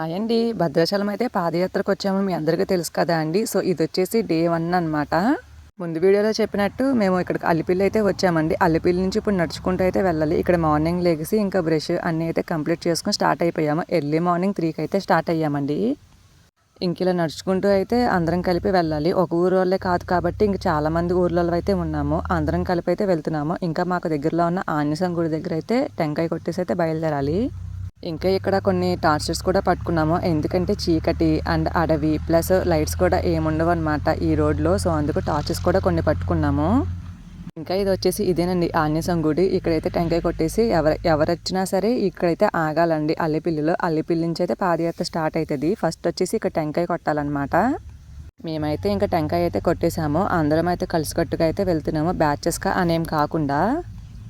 Hi అండి. భద్రాచలం అయితే పాదయాత్రకు వచ్చాము. మీ అందరికీ తెలుసు కదా అండి. సో ఇది వచ్చేసి డే 1 అనమాట. ముందు వీడియోలో చెప్పినట్టు మేము ఇక్కడికి అల్లిపిల్లి అయితే వచ్చామండి. అల్లిపిల్లి నుంచి ఇప్పుడు నడుచుకుంటూ అయితే వెళ్ళాలి. ఇక్కడ మార్నింగ్ లెగిసి ఇంకా బ్రష్ అన్నీ అయితే కంప్లీట్ చేసుకుని స్టార్ట్ అయిపోయాము. ఎర్లీ మార్నింగ్ 3కి అయితే స్టార్ట్ అయ్యామండి. ఇంక ఇలా నడుచుకుంటూ అయితే అందరం కలిపి వెళ్ళాలి. ఒక ఊరు వాళ్ళే కాదు కాబట్టి ఇంక చాలామంది ఊర్లలో అయితే ఉన్నాము. అందరం కలిపి అయితే వెళ్తున్నాము. ఇంకా మాకు దగ్గరలో ఉన్న ఆంజనేయ గుడి దగ్గర అయితే టెంకాయ కొట్టేసి అయితే బయలుదేరాలి. ఇంకా ఇక్కడ కొన్ని టార్చర్స్ కూడా పట్టుకున్నాము. ఎందుకంటే చీకటి అండ్ అడవి ప్లస్ లైట్స్ కూడా ఏముండవు అనమాట ఈ రోడ్లో. సో అందుకు టార్చర్స్ కూడా కొన్ని పట్టుకున్నాము. ఇంకా ఇది వచ్చేసి ఇదేనండి ఆంజనేయ గుడి. ఇక్కడైతే టెంకాయ కొట్టేసి ఎవరు వచ్చినా సరే ఇక్కడైతే ఆగాలండి. అల్లిపిల్లిలో అల్లిపిల్లి నుంచి అయితే పాదయాత్ర స్టార్ట్ అవుతుంది. ఫస్ట్ వచ్చేసి ఇక్కడ టెంకాయ కొట్టాలన్నమాట. మేమైతే ఇంకా టెంకాయ అయితే కొట్టేసాము. అందరం అయితే కలిసికట్టుగా అయితే వెళ్తున్నాము. బ్యాచెస్గా అనేం కాకుండా.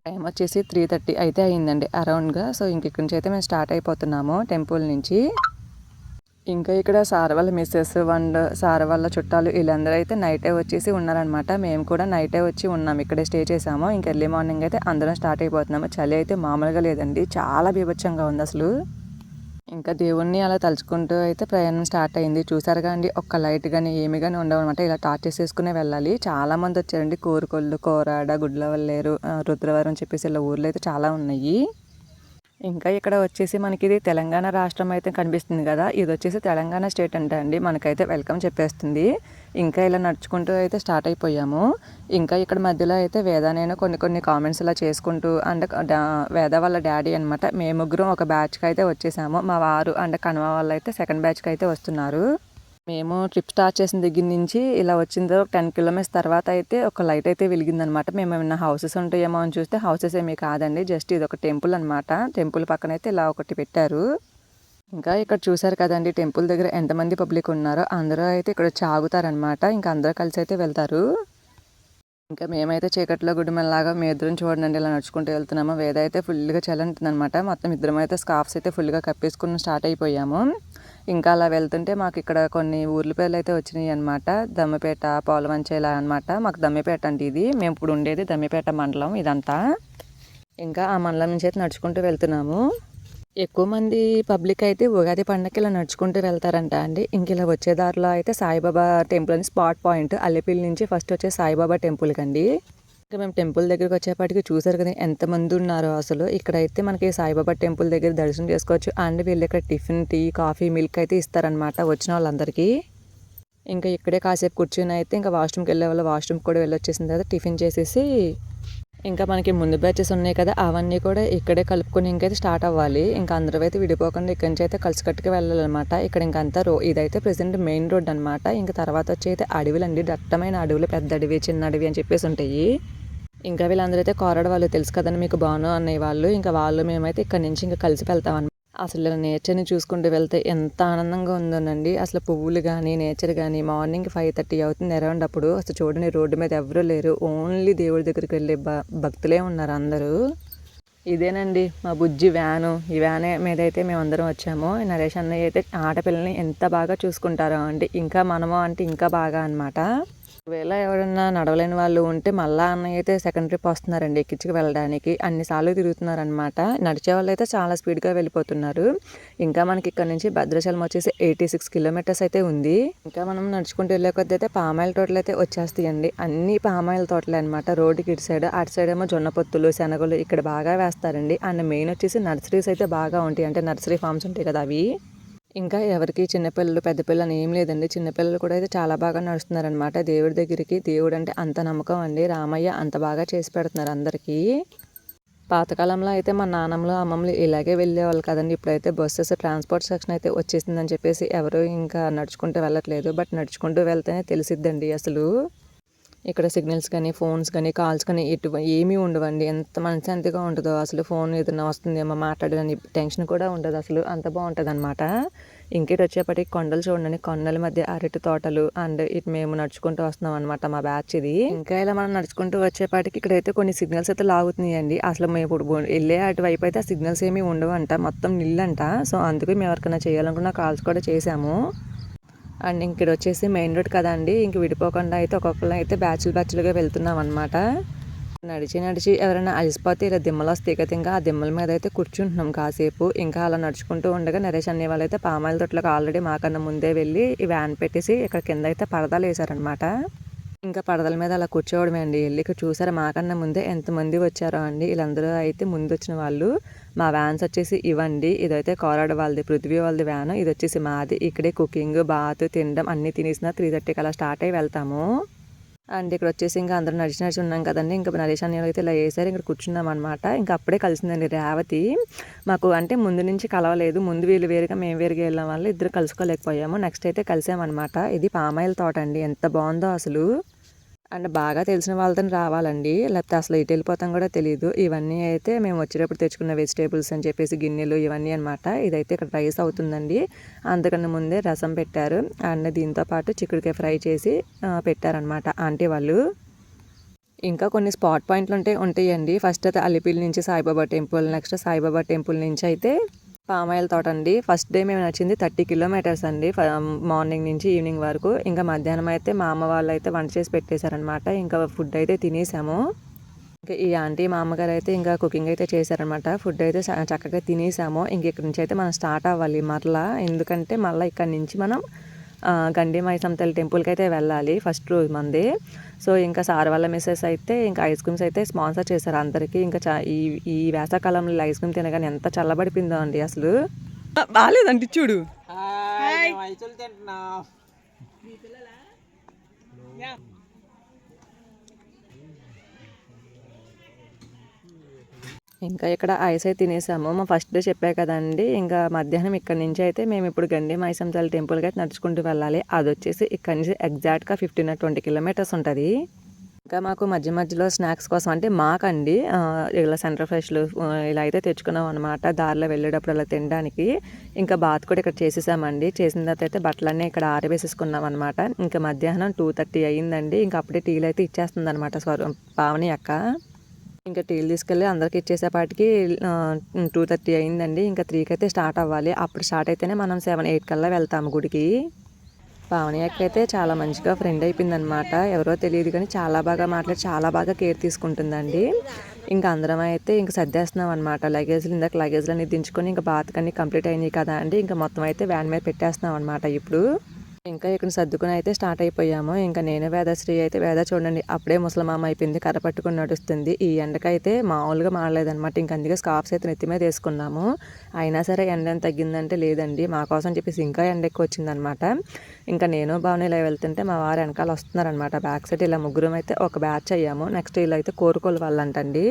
టైం వచ్చేసి 3:30 అయితే అయిందండి అరౌండ్గా. సో ఇంక ఇక్కడి నుంచి అయితే మేము స్టార్ట్ అయిపోతున్నాము టెంపుల్ నుంచి. ఇంకా ఇక్కడ సార్ వాళ్ళ మిస్సెస్ అండ్ సార్ వాళ్ళ చుట్టాలు వీళ్ళందరూ అయితే నైటే వచ్చేసి ఉన్నారనమాట. మేము కూడా నైటే వచ్చి ఉన్నాము. ఇక్కడే స్టే చేసాము. ఇంక ఎర్లీ మార్నింగ్ అయితే అందరం స్టార్ట్ అయిపోతున్నాము. చలి అయితే మామూలుగా లేదండి. చాలా బీభత్సంగా ఉంది అసలు. ఇంకా దేవుణ్ణి అలా తలుచుకుంటూ అయితే ప్రయాణం స్టార్ట్ అయింది. చూసారుగా అండి, ఒక్క లైట్ కానీ ఏమి కానీ ఉండవన్నమాట. ఇలా టార్చెస్ వేసుకునే వెళ్ళాలి. చాలామంది వచ్చారండి. కోరుకొల్లు, కోరాడ, గుడ్లవల్లేరు, రుద్రవరం చెప్పేసి ఇలా ఊర్లు అయితే చాలా ఉన్నాయి. ఇంకా ఇక్కడ వచ్చేసి మనకి ఇది తెలంగాణ రాష్ట్రం అయితే కనిపిస్తుంది కదా. ఇది వచ్చేసి తెలంగాణ స్టేట్ అంటే అండి మనకైతే వెల్కమ్ చెప్పేస్తుంది. ఇంకా ఇలా నడుచుకుంటూ అయితే స్టార్ట్ అయిపోయాము. ఇంకా ఇక్కడ మధ్యలో అయితే వేద నేను కొన్ని కామెంట్స్ ఇలా చేసుకుంటూ అండ్ వేద వాళ్ళ డాడీ అనమాట. మేము ముగ్గురం ఒక బ్యాచ్కి అయితే వచ్చేసాము. మా వారు అండ్ కన్వ వాళ్ళు అయితే సెకండ్ బ్యాచ్కి అయితే వస్తున్నారు. మేము ట్రిప్ స్టార్ట్ చేసిన దగ్గర నుంచి ఇలా వచ్చిన తర్వాత 10 కిలోమీటర్స్ తర్వాత అయితే ఒక లైట్ అయితే వెలిగిందనమాట. మేము ఏమైనా హౌసెస్ ఉంటాయేమో అని చూస్తే హౌసెస్ ఏమీ కాదండి. జస్ట్ ఇది ఒక టెంపుల్ అనమాట. టెంపుల్ పక్కన అయితే ఇలా ఒకటి పెట్టారు. ఇంకా ఇక్కడ చూసారు కదండి టెంపుల్ దగ్గర ఎంతమంది పబ్లిక్ ఉన్నారో. అందరూ అయితే ఇక్కడ చాగుతారనమాట. ఇంకా అందరూ కలిసి అయితే వెళ్తారు. ఇంకా మేమైతే చీకట్లో గుడిమెల్లాగా మీ ఇద్దరం చూడండి ఇలా నడుచుకుంటూ వెళ్తున్నాము. వేద అయితే ఫుల్గా చలి ఉంటుంది అనమాట. మొత్తం ఇద్దరం అయితే స్కార్ఫ్స్ అయితే ఫుల్గా కప్పేసుకుని స్టార్ట్ అయిపోయాము. ఇంకా అలా వెళ్తుంటే మాకు ఇక్కడ కొన్ని ఊర్ల పేర్లు అయితే వచ్చినాయి అనమాట. దమ్మపేట, పోలవంచ ఇలా అనమాట. మాకు దమ్మపేట అంటే ఇది. మేము ఇప్పుడు ఉండేది దమ్మపేట మండలం ఇదంతా. ఇంకా ఆ మండలం నుంచి అయితే నడుచుకుంటూ వెళ్తున్నాము. ఎక్కువ మంది పబ్లిక్ అయితే ఉగాది పండగకి ఇలా నడుచుకుంటూ వెళ్తారంట అండి. ఇంక ఇలా వచ్చే దారిలో అయితే సాయిబాబా టెంపుల్ అని స్పాట్ పాయింట్. అల్లిపిల్లి నుంచి ఫస్ట్ వచ్చే సాయిబాబా టెంపుల్ కండి. ఇంకా మేము టెంపుల్ దగ్గరికి వచ్చేప్పటికి చూసారు కదా ఎంతమంది ఉన్నారో అసలు. ఇక్కడైతే మనకి సాయిబాబా టెంపుల్ దగ్గర దర్శనం చేసుకోవచ్చు. అండ్ వీళ్ళు ఇక్కడ టిఫిన్, టీ, కాఫీ, మిల్క్ అయితే ఇస్తారనమాట వచ్చిన వాళ్ళందరికీ. ఇంకా ఇక్కడే కాసేపు కూర్చొని అయితే ఇంకా వాష్రూమ్కి వెళ్ళే వాళ్ళు వాష్రూమ్కి కూడా వెళ్ళొచ్చేసిన తర్వాత టిఫిన్ చేసేసి ఇంకా మనకి ముందు బ్యాచెస్ ఉన్నాయి కదా అవన్నీ కూడా ఇక్కడే కలుపుకొని ఇంకైతే స్టార్ట్ అవ్వాలి. ఇంకా అందరూ అయితే విడిపోకుండా ఇక్కడి నుంచి అయితే కలిసికట్టుగా వెళ్ళాలన్నమాట. ఇక్కడ ఇంకంతా ఇదైతే ప్రెసెంట్ మెయిన్ రోడ్ అనమాట. ఇంకా తర్వాత వచ్చి అయితే అడవులు అండి. దట్టమైన అడవులు, పెద్ద అడవి, చిన్న అడవి అని చెప్పేసి ఉంటాయి. ఇంకా వీళ్ళందరూ అయితే కోరాడు వాళ్ళు తెలుసు కదండి మీకు, బాను అన్నయ్య వాళ్ళు. ఇంకా వాళ్ళు మేమైతే ఇక్కడ నుంచి ఇంకా కలిసి వెళ్తాం. అసలు నేచర్ని చూసుకుంటూ వెళ్తే ఎంత ఆనందంగా ఉందోనండి. అసలు పువ్వులు కానీ నేచర్ కానీ. మార్నింగ్ 5:30 అవుతుంది అరౌండ్ అప్పుడు. అసలు చూడండి రోడ్డు మీద ఎవరూ లేరు. ఓన్లీ దేవుడి దగ్గరికి వెళ్ళే భక్తులే ఉన్నారు అందరూ. ఇదేనండి మా బుజ్జి వ్యాను. ఈ వ్యాన్ మీద అయితే మేమందరం వచ్చాము. నరేష్ అన్నయ్య అయితే ఆడపిల్లని ఎంత బాగా చూసుకుంటారో అంటే ఇంకా మనము అంటే ఇంకా బాగా అనమాట. ఒకవేళ ఎవరన్నా నడవలేని వాళ్ళు ఉంటే మళ్ళా అన్నయ్య అయితే సెకండ్ ట్రిప్ వస్తున్నారండి ఎక్కించుకు వెళ్ళడానికి. అన్నిసార్లు తిరుగుతున్నారనమాట. నడిచే వాళ్ళు అయితే చాలా స్పీడ్గా వెళ్ళిపోతున్నారు. ఇంకా మనకి ఇక్కడ నుంచి భద్రాచలం వచ్చేసి 86 కిలోమీటర్స్ అయితే ఉంది. ఇంకా మనం నడుచుకుంటూ వెళ్ళే కొద్ది అయితే పామాయిల్ తోటలు అయితే వచ్చేస్తాయండి. అన్ని పామాయిల్ తోటలే అనమాట. రోడ్డుకి ఇటు సైడ్, అటు సైడ్ ఏమో జొన్న పొత్తులు, శనగలు ఇక్కడ బాగా వేస్తారండి. అండ్ మెయిన్ వచ్చేసి నర్సరీస్ అయితే బాగా ఉంటాయి. అంటే నర్సరీ ఫార్మ్స్ ఉంటాయి కదా అవి. ఇంకా ఎవరికి చిన్నపిల్లలు పెద్ద పిల్లలు ఏం లేదండి. చిన్నపిల్లలు కూడా అయితే చాలా బాగా నడుస్తున్నారనమాట దేవుడి దగ్గరికి. దేవుడు అంటే అంత నమ్మకం అండి. రామయ్య అంత బాగా చేసి పెడుతున్నారు అందరికీ. పాతకాలంలో అయితే మా నాన్నమ్మలు అమ్మమ్మలు ఇలాగే వెళ్ళేవాళ్ళు కదండి. ఇప్పుడైతే బస్సెస్ ట్రాన్స్పోర్ట్ సెక్షన్ అయితే వచ్చేసిందని చెప్పేసి ఎవరు ఇంకా నడుచుకుంటూ వెళ్ళట్లేదు. బట్ నడుచుకుంటూ వెళ్తేనే తెలిసిద్దండి అసలు. ఇక్కడ సిగ్నల్స్ కానీ, ఫోన్స్ కానీ, కాల్స్ కానీ ఏమీ ఉండవండి. ఎంత మనశ్శాంతిగా ఉంటుందో అసలు. ఫోన్ ఏదైనా వస్తుందేమో మాట్లాడని టెన్షన్ కూడా ఉండదు అసలు. అంత బాగుంటుంది అనమాట. ఇంకేటి వచ్చేప్పటికి కొండలు చూడండి. కొండల మధ్య అరటి తోటలు అండ్ ఇటు మేము నడుచుకుంటూ వస్తున్నాం అనమాట మా బ్యాచ్ ఇది. ఇంకా ఇలా మనం నడుచుకుంటూ వచ్చేపాటికి ఇక్కడైతే కొన్ని సిగ్నల్స్ అయితే లాగుతున్నాయండి. అసలు మేము ఇప్పుడు వెళ్ళే అటువైపు అయితే ఆ సిగ్నల్స్ ఏమీ ఉండవంట. మొత్తం నిల్లంట. సో అందుకే మేము ఎవరికైనా చేయాలనుకున్న కాల్స్ కూడా చేసాము. అండ్ ఇక్కడ వచ్చేసి మెయిన్ రోడ్ కదండి. ఇంక విడిపోకుండా అయితే ఒక్కొక్కరు అయితే బ్యాచ్లుగా వెళ్తున్నాం అనమాట. నడిచి నడిచి ఎవరైనా అలసిపోతే ఇలా దిమ్మలు వస్తాయి కదా, ఇంకా ఆ దిమ్మల మీద అయితే కూర్చుంటున్నాం కాసేపు. ఇంకా అలా నడుచుకుంటూ ఉండగా నరేష్ అనే వాళ్ళు అయితే పామాయిల తోటలోకి ఆల్రెడీ మాకన్నా ముందే వెళ్ళి ఈ వ్యాన్ పెట్టేసి ఇక్కడ కింద అయితే పరదాలు వేసారనమాట. ఇంకా పడదల మీద అలా కూర్చోవడమే అండి. వెళ్ళి ఇక్కడ చూసారా మాకన్నా ముందే ఎంతమంది వచ్చారో అండి. వీళ్ళందరూ అయితే ముందు వచ్చిన వాళ్ళు. మా వ్యాన్స్ వచ్చేసి ఇవ్వండి. ఇదైతే కోరాడు వాళ్ళది, పృథ్వీ వాళ్ళది వ్యాన్. ఇది వచ్చేసి మాది. ఇక్కడే కుకింగ్, బాత్, తినడం అన్నీ తినేసిన 3:30కి అలా స్టార్ట్ అయ్యి వెళ్తాము. అండ్ ఇక్కడ వచ్చేసి ఇంకా అందరం నడిచి నడిచి ఉన్నాం కదండి. ఇంకా నరేష్ అన్నయ్య అయితే ఇలా వేసారు. ఇక్కడ కూర్చున్నాం అనమాట. ఇంకా అప్పుడే కలిసిందండి రేవతి. మాకు అంటే ముందు నుంచి కలవలేదు. ముందు వీళ్ళు వేరుగా మేము వేరుగా వెళ్ళాం వల్ల ఇద్దరు కలుసుకోలేకపోయాము. నెక్స్ట్ అయితే కలిసామన్నమాట. ఇది పామాయిల్ తోట అండి. ఎంత బాగుందో అసలు. అండ్ బాగా తెలిసిన వాళ్ళతో రావాలండి, లేకపోతే అసలు ఇటు వెళ్ళిపోతాం కూడా తెలియదు. ఇవన్నీ అయితే మేము వచ్చేటప్పుడు తెచ్చుకున్న వెజిటేబుల్స్ అని చెప్పేసి గిన్నెలు ఇవన్నీ అనమాట. ఇదైతే ఇక్కడ రైస్ అవుతుందండి. అందుకని ముందే రసం పెట్టారు. అండ్ దీంతో పాటు చిక్కుడుకాయ ఫ్రై చేసి పెట్టారనమాట ఆంటీ వాళ్ళు. ఇంకా కొన్ని స్పాట్ పాయింట్లు ఉంటాయండి. ఫస్ట్ అయితే అలిపిల్ నుంచి Saibaba temple, next Saibaba temple నుంచి అయితే పామాయిల్ తోట అండి. ఫస్ట్ డే మేము నచ్చింది 30 కిలోమీటర్స్ అండి, మార్నింగ్ నుంచి ఈవినింగ్ వరకు. ఇంకా మధ్యాహ్నం అయితే మా అమ్మ వాళ్ళు అయితే వంట చేసి పెట్టేశారనమాట. ఇంకా ఫుడ్ అయితే తినేసాము. ఇంకా ఈ ఆంటీ మా అమ్మగారు అయితే ఇంకా కుకింగ్ అయితే చేశారనమాట. ఫుడ్ అయితే చక్కగా తినేసాము. ఇంక ఇక్కడ నుంచి అయితే మనం స్టార్ట్ అవ్వాలి మరలా. ఎందుకంటే మళ్ళీ ఇక్కడ నుంచి మనం గండి మైసమ్మ తల్లి టెంపుల్కి అయితే వెళ్ళాలి ఫస్ట్ రోజు మంది. సో ఇంకా సార్ వాళ్ళ మిస్సెస్ అయితే ఇంకా ఐస్ క్రీమ్స్ అయితే స్పాన్సర్ చేశారు అందరికీ. ఇంకా ఈ వేసవకాలంలో ఐస్ క్రీమ్ తినగానే ఎంత చల్లబడిపోయిందో అండి అసలు. బాగాలేదండి చూడు. ఇంకా ఇక్కడ ఐస్ అయితే తినేసాము. మా ఫస్ట్ డే చెప్పా కదండి. ఇంకా మధ్యాహ్నం ఇక్కడ నుంచి అయితే మేము ఇప్పుడు గండి మైసమ్మ తల్లి టెంపుల్కి అయితే నడుచుకుంటూ వెళ్ళాలి. అది వచ్చేసి ఇక్కడ నుంచి ఎగ్జాక్ట్గా 15-20 కిలోమీటర్స్ ఉంటుంది. ఇంకా మాకు మధ్య మధ్యలో స్నాక్స్ కోసం అంటే మాకండి ఇలా సెంటర్ ఫ్రెష్లు ఇలా అయితే తెచ్చుకున్నాం అనమాట. దారిలో వెళ్ళేటప్పుడు అలా తినడానికి. ఇంకా బాత్ కూడా ఇక్కడ చేసేసామండి. చేసిన తర్వాత అయితే బట్టలన్నీ ఇక్కడ ఆరవేసేసుకున్నాం అనమాట. ఇంకా మధ్యాహ్నం 2:30 అయ్యిందండి. ఇంకా అప్పుడే టీలు అయితే ఇచ్చేస్తుంది అనమాట పావని అక్క. ఇంకా టీలు తీసుకెళ్ళి అందరికి ఇచ్చేసేపాటికి 2:30 అయిందండి. ఇంకా 3కి అయితే స్టార్ట్ అవ్వాలి. అప్పుడు స్టార్ట్ అయితేనే మనం 7-8 కల్లా వెళ్తాము గుడికి. పావని అక్క అయితే చాలా మంచిగా ఫ్రెండ్ అయిపోయిందనమాట. ఎవరో తెలియదు కానీ చాలా బాగా మాట్లాడి చాలా బాగా కేర్ తీసుకుంటుందండి. ఇంకా అందరం అయితే ఇంకా సర్దేస్తున్నాం అనమాట. లగేజ్లు ఇందాక లగేజ్లన్నీ దించుకొని ఇంకా బాత్కన్నీ కంప్లీట్ అయినాయి కదా అండి. ఇంకా మొత్తం అయితే వ్యాన్ మీద పెట్టేస్తున్నాం అనమాట ఇప్పుడు. ఇంకా ఇక్కడ సర్దుకుని అయితే స్టార్ట్ అయిపోయాము. ఇంకా నేను వేదశ్రీ అయితే వేద చూడండి అప్పుడే ముసలమామ అయిపోయింది, కర్ర పట్టుకుని నడుస్తుంది. ఈ ఎండకైతే మామూలుగా మాడలేదనమాట. ఇంకా అందుకే స్కార్ఫ్స్ అయితే నెత్తి మీద వేసుకున్నాము. అయినా సరే ఎండ ఎంత తగ్గిందంటే లేదండి, మా కోసం చెప్పేసి ఇంకా ఎండ ఎక్కువ వచ్చిందనమాట. ఇంకా నేను బాగానే ఇలా వెళ్తుంటే మా వారు వెనకాల వస్తున్నారనమాట. బ్యాక్ సైడ్ ఇలా ముగ్గురం అయితే ఒక బ్యాచ్ అయ్యాము. నెక్స్ట్ ఇలా అయితే కోరుకోలు వాళ్ళంటండి.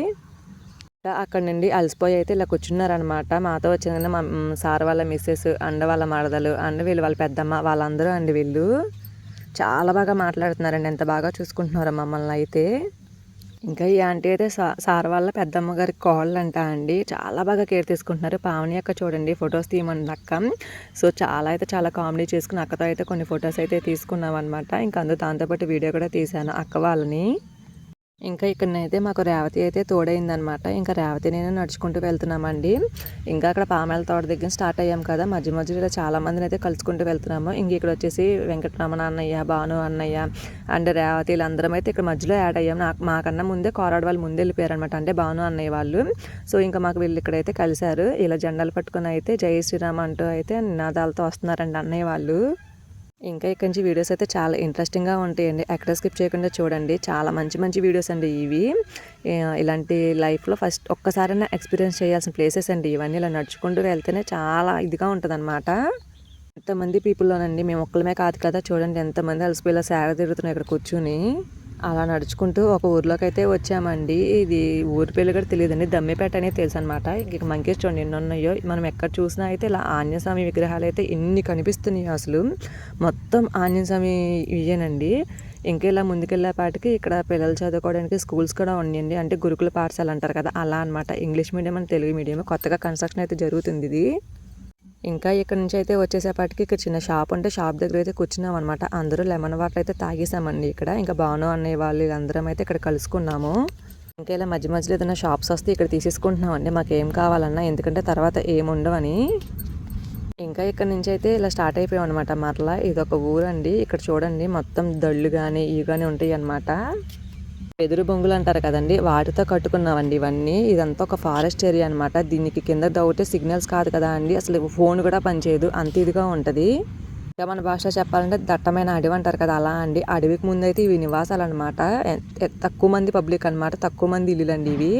అక్కడ నుండి అలసిపోయి అయితే ఇలా కూర్చున్నారనమాట. మాతో వచ్చిన మా సార్ వాళ్ళ మిస్సెస్ అండ్ వాళ్ళ మరదలు అండ్ వీళ్ళు వాళ్ళ పెద్దమ్మ వాళ్ళందరూ అండి. వీళ్ళు చాలా బాగా మాట్లాడుతున్నారండి. ఎంత బాగా చూసుకుంటున్నారో మమ్మల్ని అయితే. ఇంకా ఈ ఆంటీ అయితే సార్ వాళ్ళ పెద్దమ్మ గారి కాళ్ళు అంట అండి. చాలా బాగా కేర్ తీసుకుంటున్నారు. పావని అక్క చూడండి ఫొటోస్ తీయమని అక్క. సో చాలా కామెడీ చేసుకుని అక్కతో అయితే కొన్ని ఫొటోస్ అయితే తీసుకున్నాం అనమాట. ఇంకా దాంతోపాటు వీడియో కూడా తీశాను అక్క వాళ్ళని. ఇంకా ఇక్కడనైతే మాకు రేవతి అయితే తోడైందనమాట. ఇంకా రేవతి నేను నడుచుకుంటూ వెళ్తున్నామండి. ఇంకా అక్కడ పామాయిల తోట దగ్గర స్టార్ట్ అయ్యాం కదా, మధ్య మధ్యలో చాలా మందిని అయితే కలుసుకుంటూ వెళ్తున్నాము. ఇంక ఇక్కడ వచ్చేసి వెంకటరమణ అన్నయ్య, భాను అన్నయ్య అండ్ రేవతి వీళ్ళందరం అయితే ఇక్కడ మధ్యలో యాడ్ అయ్యాం. మాకన్నా ముందే కోరాడు వాళ్ళు ముందే వెళ్ళిపోయారనమాట, అంటే భాను అన్నయ్య వాళ్ళు. సో ఇంకా మాకు వీళ్ళు ఇక్కడైతే కలిశారు. ఇలా జెండాలు పట్టుకుని అయితే జై శ్రీరామ్ అంటూ అయితే నినాదాలతో వస్తున్నారండి అన్నయ్య వాళ్ళు. ఇంకా ఇక్కడి నుంచి వీడియోస్ అయితే చాలా ఇంట్రెస్టింగ్గా ఉంటాయండి. ఎక్కడ స్కిప్ చేయకుండా చూడండి. చాలా మంచి వీడియోస్ అండి ఇవి. ఇలాంటి లైఫ్లో ఫస్ట్ ఒక్కసారైనా ఎక్స్పీరియన్స్ చేయాల్సిన ప్లేసెస్ అండి ఇవన్నీ. ఇలా నడుచుకుంటూ వెళ్తేనే చాలా ఇదిగా ఉంటుంది అనమాట. ఎంతమంది పీపుల్లోనండి, మేము ఒక్కలమే కాదు కదా, చూడండి ఎంతమంది అలసిపోయేలా సేవ తిరుగుతున్నాయి ఇక్కడ కూర్చుని. అలా నడుచుకుంటూ ఒక ఊర్లోకి అయితే వచ్చామండి. ఇది ఊరి పేరు కూడా తెలియదండి, దమ్మిపేట అనేది తెలుసు అనమాట. ఇంక మంకీస్ చూడండి ఎన్ని ఉన్నాయో. మనం ఎక్కడ చూసినా అయితే ఇలా ఆంజనేయస్వామి విగ్రహాలు అయితే ఎన్ని కనిపిస్తున్నాయి అసలు. మొత్తం ఆంజనేయస్వామి ఇవేనండి. ఇంకా ఇలా ముందుకెళ్ళేపాటికి ఇక్కడ పిల్లలు చదువుకోవడానికి స్కూల్స్ కూడా ఉన్నాయండి. అంటే గురుకుల పాఠశాల అంటారు కదా అలా అనమాట. English medium and Telugu medium కొత్తగా కన్స్ట్రక్షన్ అయితే జరుగుతుంది ఇది. ఇంకా ఇక్కడ నుంచి అయితే వచ్చేసేపటికి ఇక్కడ చిన్న షాప్ ఉంటే షాప్ దగ్గర అయితే కూర్చున్నాం అనమాట. అందరూ లెమన్ వాటర్ అయితే తాగేసామండి ఇక్కడ. ఇంకా భాను అన్నయ్య వాళ్ళు అందరం అయితే ఇక్కడ కలుసుకున్నాము. ఇంకా ఇలా మధ్య మధ్యలో ఏదైనా షాప్స్ వస్తే ఇక్కడ తీసేసుకుంటున్నామండి మాకేం కావాలన్నా, ఎందుకంటే తర్వాత ఏముండవని. ఇంకా ఇక్కడ నుంచి అయితే ఇలా స్టార్ట్ అయిపోయాం అనమాట. మరలా ఇది ఒక ఊరండి. ఇక్కడ చూడండి మొత్తం దళ్ళు కానీ ఇవి కానీ ఉంటాయి అనమాట. వెదురు బొంగులు అంటారు కదండి, వాటితో కట్టుకున్నామండి ఇవన్నీ. ఇదంతా ఒక ఫారెస్ట్ ఏరియా అనమాట. దీనికి కింద దవ్వుతే సిగ్నల్స్ కాదు కదా అండి, అసలు ఫోన్ కూడా పనిచేయదు, అంత ఇదిగా ఉంటుంది. ఇంకా మన భాష చెప్పాలంటే దట్టమైన అడవి అంటారు కదా, అలా అండి. అడవికి ముందైతే ఇవి నివాసాలు అనమాట. తక్కువ మంది పబ్లిక్ అనమాట, తక్కువ మంది ఇల్లులు అండి ఇవి.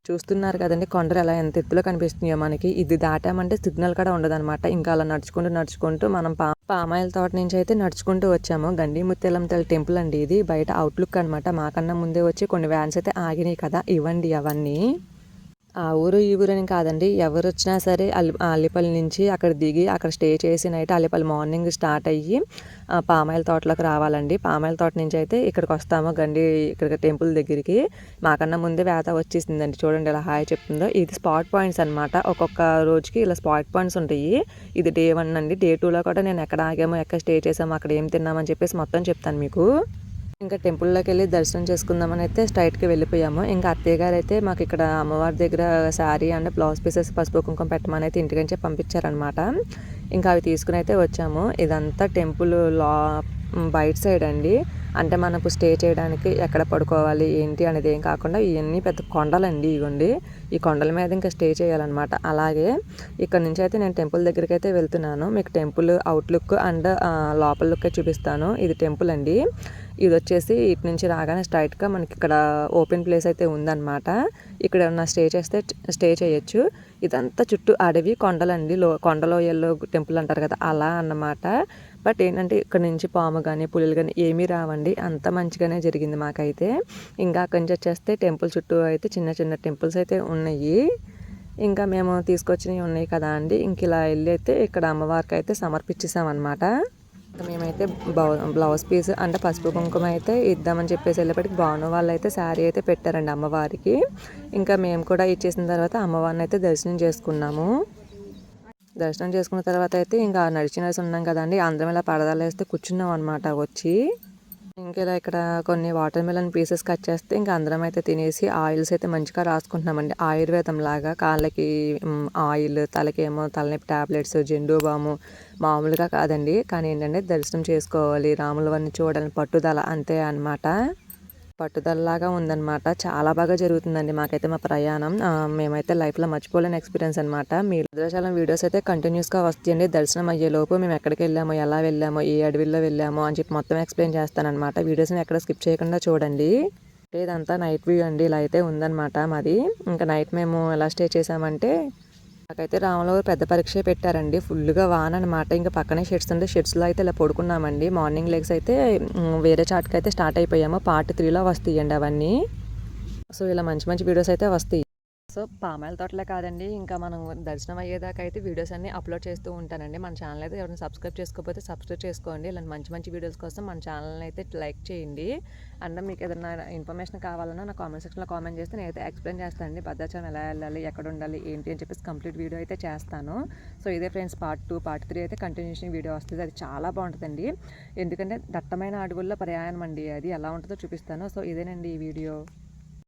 చూస్తున్నారు కదండి కొండలు ఎలా ఎంత ఎత్తులో కనిపిస్తున్నాయో మనకి. ఇది దాటామంటే సిగ్నల్ కూడా ఉండదన్నమాట. ఇంకా అలా నడుచుకుంటూ మనం పామాయిల్ తోట నుంచి అయితే నడుచుకుంటూ వచ్చాము. గండి ముత్యాలమ్మ తల్లి టెంపుల్ అండి ఇది. బయట అవుట్లుక్ అనమాట. మాకన్నా ముందే వచ్చి కొన్ని వ్యాన్స్ అయితే ఆగినాయి కదా, ఇవ్వండి అవన్నీ. ఆ ఊరు ఈ ఊరు అని కాదండి, ఎవరు వచ్చినా సరే అల్లిపల్లి నుంచి అక్కడ దిగి అక్కడ స్టే చేసి నైట్ అల్లిపల్లి మార్నింగ్ స్టార్ట్ అయ్యి పామాయిల్ తోటలోకి రావాలండి. పామాయిల్ తోట నుంచి అయితే ఇక్కడికి వస్తాము, గండి ఇక్కడ టెంపుల్ దగ్గరికి. మాకన్నా ముందే వేత వచ్చేసిందండి. చూడండి ఎలా హాయ్ చెప్తుందో. ఇది స్పాట్ పాయింట్స్ అనమాట. ఒక్కొక్క రోజుకి ఇలా స్పాట్ పాయింట్స్ ఉంటాయి. ఇది డే 1 అండి. డే 2లో కూడా నేను ఎక్కడ ఆగాము, ఎక్కడ స్టే చేసాము, అక్కడ ఏం తిన్నామని చెప్పేసి మొత్తం చెప్తాను మీకు. ఇంకా టెంపుల్లోకి వెళ్ళి దర్శనం చేసుకుందామని అయితే స్ట్రైట్కి వెళ్ళిపోయాము. ఇంకా అత్తయ్య గారు అయితే మాకు ఇక్కడ అమ్మవారి దగ్గర శారీ అండ్ బ్లౌజ్ పీసెస్ పసుపు కుంకుమ పెట్టమని అయితే ఇంటికి నుంచి పంపించారనమాట. ఇంకా అవి తీసుకుని అయితే వచ్చాము. ఇదంతా టెంపుల్ బయట సైడ్ అండి. అంటే మనకు స్టే చేయడానికి ఎక్కడ పడుకోవాలి ఏంటి అనేది ఏం కాకుండా ఇవన్నీ పెద్ద కొండలండి. ఇవ్వండి, ఈ కొండల మీద ఇంకా స్టే చేయాలన్నమాట. అలాగే ఇక్కడ నుంచి అయితే నేను టెంపుల్ దగ్గరికి అయితే వెళ్తున్నాను. మీకు టెంపుల్ అవుట్లుక్ అండ్ లోపల లుక్ చూపిస్తాను. ఇది టెంపుల్ అండి. ఇది వచ్చేసి ఇటు నుంచి రాగానే స్ట్రైట్గా మనకి ఇక్కడ ఓపెన్ ప్లేస్ అయితే ఉందన్నమాట. ఇక్కడ ఏమన్నా స్టే చేస్తే స్టే చేయొచ్చు. ఇదంతా చుట్టూ అడవి కొండలండి. కొండలోయల్లో టెంపుల్ అంటారు కదా, అలా అన్నమాట. బట్ ఏంటంటే ఇక్కడ నుంచి పాము కానీ పులులు కానీ ఏమీ రావండి. అంత మంచిగానే జరిగింది మాకైతే. ఇంకా అక్కడి నుంచి వచ్చేస్తే టెంపుల్ చుట్టూ అయితే చిన్న చిన్న టెంపుల్స్ అయితే ఉన్నాయి. ఇంకా మేము తీసుకొచ్చినవి ఉన్నాయి కదా అండి. ఇంక ఇలా వెళ్ళి అయితే ఇక్కడ అమ్మవారికి అయితే సమర్పించేసామన్నమాట. మేమైతే బ్లౌజ్ పీస్ అంటే పసుపు కుంకుమ అయితే ఇద్దామని చెప్పేసి వెళ్ళేప్పటికి భాను వాళ్ళు అయితే శారీ అయితే పెట్టారండి అమ్మవారికి. ఇంకా మేము కూడా ఇచ్చేసిన తర్వాత అమ్మవారిని అయితే దర్శనం చేసుకున్నాము. దర్శనం చేసుకున్న తర్వాత అయితే ఇంకా నడిచి ఉన్నాం కదండి, అందరం ఇలా పరదాలు వేస్తే కూర్చున్నాం అనమాట వచ్చి. ఇంకా ఇలా ఇక్కడ కొన్ని వాటర్ మెలన్ పీసెస్ కట్ చేస్తే ఇంకా అందరం అయితే తినేసి ఆయిల్స్ అయితే మంచిగా రాసుకుంటున్నామండి. ఆయుర్వేదం లాగా కాళ్ళకి ఆయిల్, తలకేమో తలనొప్పి టాబ్లెట్స్, జెండు బాము. మామూలుగా కాదండి, కానీ ఏంటంటే దర్శనం చేసుకోవాలి, రాముల వారిని చూడాలని పట్టుదల, అంతే అనమాట. పట్టుదలలాగా ఉందన్నమాట. చాలా బాగా జరుగుతుందండి మాకైతే మా ప్రయాణం. మేమైతే లైఫ్లో మర్చిపోలేని ఎక్స్పీరియన్స్ అనమాట. మీ భద్రాచలం వీడియోస్ అయితే కంటిన్యూస్గా వస్తాయండి. దర్శనం అయ్యేలోపు మేము ఎక్కడికి వెళ్ళామో, ఎలా వెళ్ళామో, ఏ అడవిలో వెళ్ళామో అని చెప్పి మొత్తం ఎక్స్ప్లెయిన్ చేస్తానమాట. వీడియోస్ని ఎక్కడ స్కిప్ చేయకుండా చూడండి. ఇదంతా నైట్ వ్యూ అండి. ఇలా అయితే ఉందన్నమాట మాది. ఇంకా నైట్ మేము ఎలా స్టే చేసామంటే, నాకైతే రాములో పెద్ద పరీక్ష పెట్టారండి. ఫుల్గా వాన అనమాట. ఇంకా పక్కనే షెడ్స్ ఉంటే షెడ్స్లో అయితే ఇలా పడుకున్నామండి. మార్నింగ్ లెగ్స్ అయితే వేరే చాట్కి అయితే స్టార్ట్ అయిపోయాము. పార్ట్ 3లో వస్తాయండి అవన్నీ. సో ఇలా మంచి మంచి వీడియోస్ అయితే వస్తాయి. సో పామాయిల్ తోటలే కాదండి, ఇంకా మనం దర్శనం అయ్యేదాకా అయితే వీడియోస్ అన్ని అప్లోడ్ చేస్తూ ఉంటానండి. మన ఛానల్ అయితే ఎవరైనా సబ్స్క్రైబ్ చేసుకోకపోతే సబ్స్క్రైబ్ చేసుకోండి. ఇలాంటి మంచి మంచి వీడియోస్ కోసం మన ఛానల్ని అయితే లైక్ చేయండి. అండ్ మీకు ఏదైనా ఇన్ఫర్మేషన్ కావాలన్నా నా కామెంట్ సెక్షన్లో కామెంట్ చేస్తే నేనైతే ఎక్స్ప్లెయిన్ చేస్తానండి. భద్రాచలం ఎలా వెళ్ళాలి, ఎక్కడ ఉండాలి, ఏంటి అని చెప్పేసి కంప్లీట్ వీడియో అయితే చేస్తాను. సో ఇదే ఫ్రెండ్స్ పార్ట్ 2, పార్ట్ 3 అయితే కంటిన్యూషన్ వీడియో వస్తుంది. అది చాలా బాగుంటుందండి. ఎందుకంటే దట్టమైన అడవుల్లో ప్రయాణం అండి, అది ఎలా ఉంటుందో చూపిస్తాను. సో ఇదేనండి ఈ వీడియో.